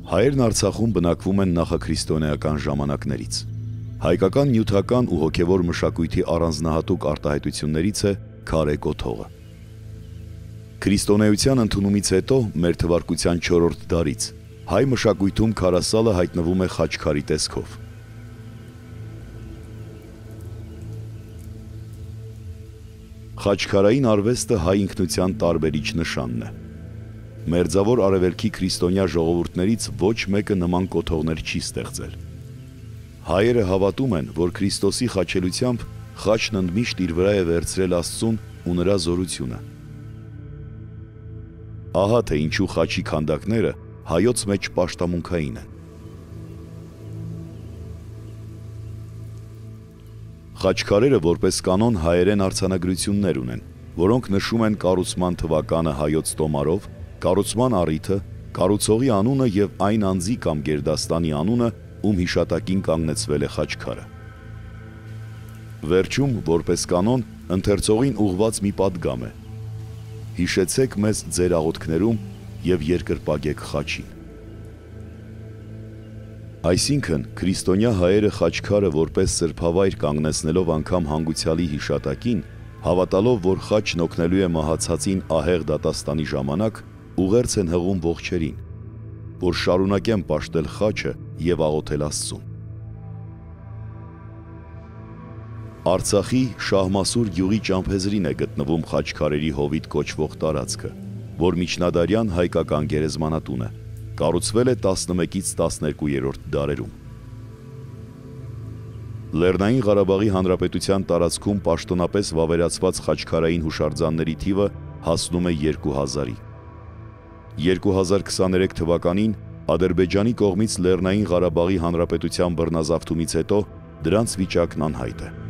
Հայերն Արցախում բնակվում են նախաքրիստոնեական ժամանակներից։ Հայկական նյութական ու հոգևոր մշակույթի առանձնահատուկ արտահայտություններից է քարե կոթողը։ Քրիստոնեության ընդունումից հետո մեր թվարկության 4-րդ դարից հայ մշակույթում քարասալը հայտնվում է խաչքարի տեսքով։ Խաչքարային արվեստը հայ ինքնության տարբերիչ նշանն է։ Մերձավոր արևելքի քրիստոնյա ժողովուրդներից ոչ մեկը նման կոթողներ չի ստեղծել։ Հայերը հավատում են, որ Քրիստոսի խաչելությամբ խաչն ընդմիշտ իր վրա է վերցրել Աստծուն ու նրա զորությունը։ Ահա թե ինչու խաչի քանդակները հայոց մեջ պաշտամունքային են։ Խաչքարերը որպես կանոն հայերեն արձանագրություններ ունեն, որոնք նշում են կառուցման թվականը հայոց տոմարով, կառուցման առիթը, կառուցողի անունը եւ այն անձի կամ գերդաստանի անունը, ում հիշատակին կանգնեցվել է խաչքարը։ Վերջում, որպես կանոն, ընթերցողին ուղղված մի պատգամ է. հիշեցեք մեզ ձեր աղոթքներում եւ երկրպագեք խաչին։ Այսինքն, քրիստոնյա հայերը խաչքարը որպես սրբավայր կանգնեցնելով անգամ հանգուցյալի հիշատակին, հավատալով, որ խաչն օգնելու է մահացածին ահեղ դատաստանի ժամանակ, ուղերձ են հղում ողջերին, որ շարունակեն պաշտել խաչը եւ աղոթել Աստծուն։ Արցախի Շահմասուր գյուղի ճամփեզրին է գտնվում խաչքարերի հովիտ կոչվող տարածքը, որ միջնադարյան հայկական գերեզմանատուն է, կառուցվել է 11-ից 12-րդ դարերում։ Լեռնային Ղարաբաղի Հանրապետության տարածքում պաշտոնապես վավերացված խաչքարային հուշարձանների թիվը հասնում է 2000-ի։ 2023 թվականին Ադրբեջանի կողմից Լեռնային Ղարաբաղի Հանրապետության բռնազավթումից հետո դրանց վիճակն անհայտ է։